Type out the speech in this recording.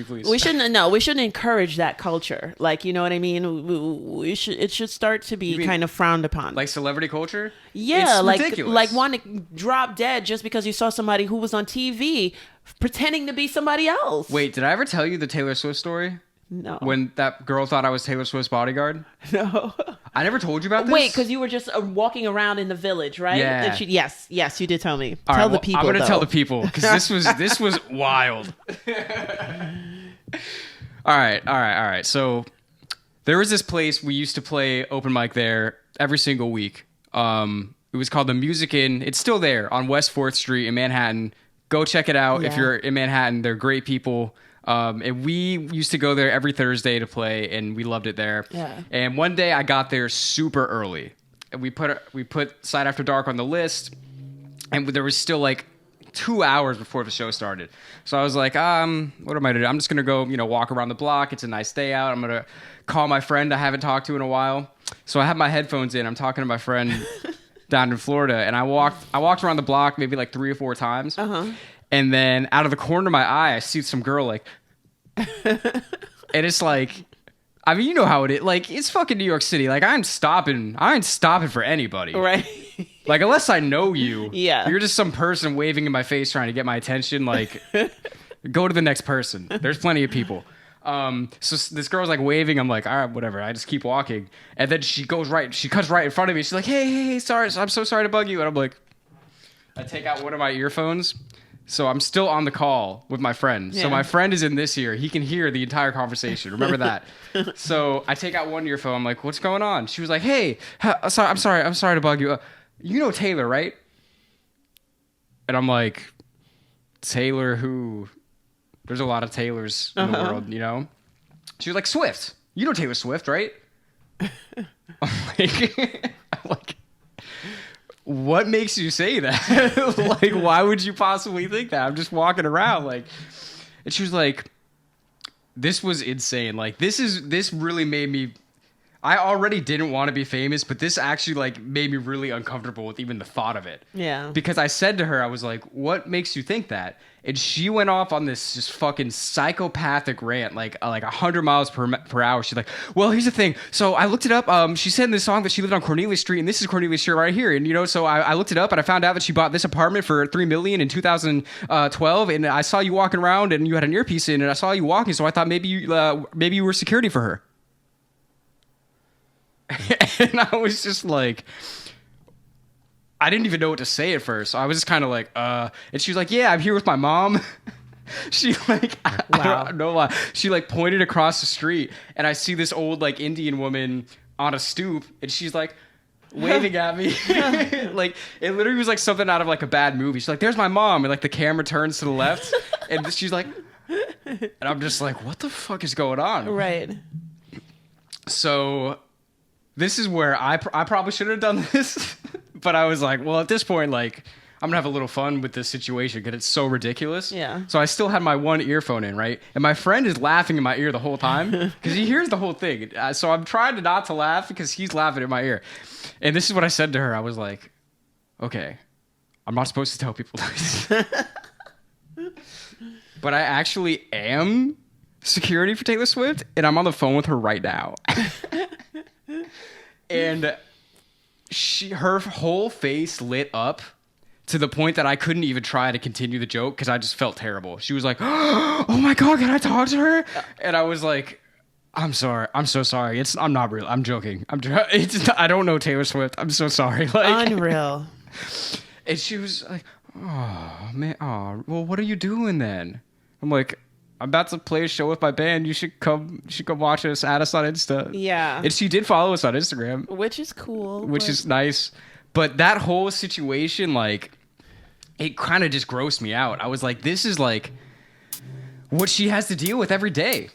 Please. We shouldn't. No, we shouldn't encourage that culture. Like, you know what I mean? We should. It should start to be kind of frowned upon. Like celebrity culture? Yeah, it's like ridiculous. like want to drop dead just because you saw somebody who was on TV pretending to be somebody else. Wait, did I ever tell you the Taylor Swift story? No. When that girl thought I was Taylor Swift's bodyguard? No. I never told you about this? Wait, because you were just walking around in the village, right? Yeah. And yes, you did tell me. All tell right, the people. I'm going to though. tell the people because this was wild. All right. So there was this place we used to play open mic there every single week. It was called the Music Inn. It's still there on West 4th Street in Manhattan. Go check it out if you're in Manhattan. They're great people. And we used to go there every Thursday to play, and we loved it there. Yeah. And one day I got there super early. And we put Side After Dark on the list, and there was still like 2 hours before the show started. So I was like, what am I gonna do? I'm just gonna go, walk around the block. It's a nice day out. I'm gonna call my friend I haven't talked to in a while. So I have my headphones in. I'm talking to my friend down in Florida, and I walked around the block maybe like 3 or 4 times. Uh-huh. And then out of the corner of my eye, I see some girl like, and it's like, I mean, you know how it is. Like, it's fucking New York City. Like, I ain't stopping for anybody. Right. Like, unless I know you. Yeah. You're just some person waving in my face trying to get my attention. Like, go to the next person. There's plenty of people. So this girl's like waving. I'm like, all right, whatever. I just keep walking. And then she cuts right in front of me. She's like, hey, sorry. I'm so sorry to bug you. And I'm like, I take out one of my earphones. So I'm still on the call with my friend. Yeah. So my friend is in this ear. He can hear the entire conversation. Remember that. So I take out one earphone. I'm like, what's going on? She was like, hey, I'm sorry to bug you. You know Taylor, right? And I'm like, Taylor who? There's a lot of Taylors in the world, She was like, Swift. You know Taylor Swift, right? I'm like, what makes you say that? Like, why would you possibly think that? I'm just walking around, like, and she was like, this was insane. Like, this really made me, I already didn't want to be famous, but this actually, like, made me really uncomfortable with even the thought of it. Yeah. Because I said to her, I was like, what makes you think that? And she went off on this just fucking psychopathic rant, like 100 miles per hour. She's like, well, here's the thing. So I looked it up. She said in the song that she lived on Cornelia Street, and this is Cornelia Street right here. And, so I looked it up, and I found out that she bought this apartment for $3 million in 2012. And I saw you walking around, and you had an earpiece in, and I saw you walking. So I thought maybe you were security for her. And I was just like, I didn't even know what to say at first. So I was just kind of like, and she was like, yeah, I'm here with my mom. She like, wow. I don't know why. She like pointed across the street, and I see this old like Indian woman on a stoop, and she's like waving at me. Like, it literally was like something out of like a bad movie. She's like, there's my mom. And like the camera turns to the left, and she's like, and I'm just like, what the fuck is going on? Right. So this is where I probably should have done this. But I was like, well, at this point, like, I'm going to have a little fun with this situation because it's so ridiculous. Yeah. So I still had my one earphone in, right? And my friend is laughing in my ear the whole time because he hears the whole thing. So I'm trying to not to laugh because he's laughing in my ear. And this is what I said to her. I was like, okay, I'm not supposed to tell people this. But I actually am security for Taylor Swift, and I'm on the phone with her right now. And her whole face lit up to the point that I couldn't even try to continue the joke because I just felt terrible. She was like, oh my God, can I talk to her? And I was like, I'm sorry. I'm so sorry. I'm not real. I'm joking. I don't know Taylor Swift. I'm so sorry. Like, unreal. And she was like, oh man. Oh, well, what are you doing then? I'm like, I'm about to play a show with my band. You should come watch us, add us on Insta. Yeah. And she did follow us on Instagram. Which is cool. Which is nice. But that whole situation, like, it kind of just grossed me out. I was like, this is like what she has to deal with every day.